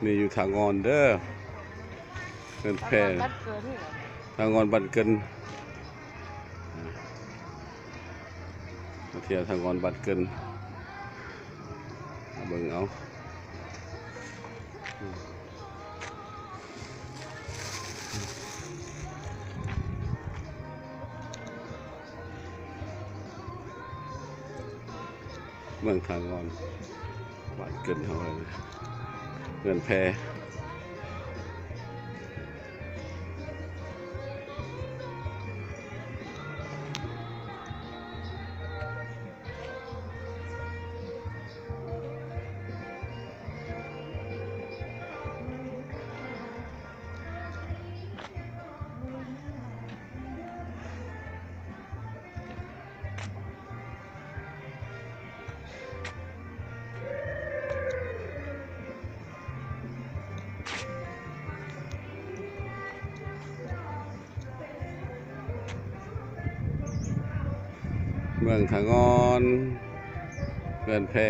นี่อยู่ทางงอนเด้อเงินแพร่ทางงอนบันเกินมาเที่ยวทางงอนบันเกินเบิ่งเอาเมืองทางงอนบันเกินเท่าไหร่เงินแพร่เมืองทางงอนเงินแพร่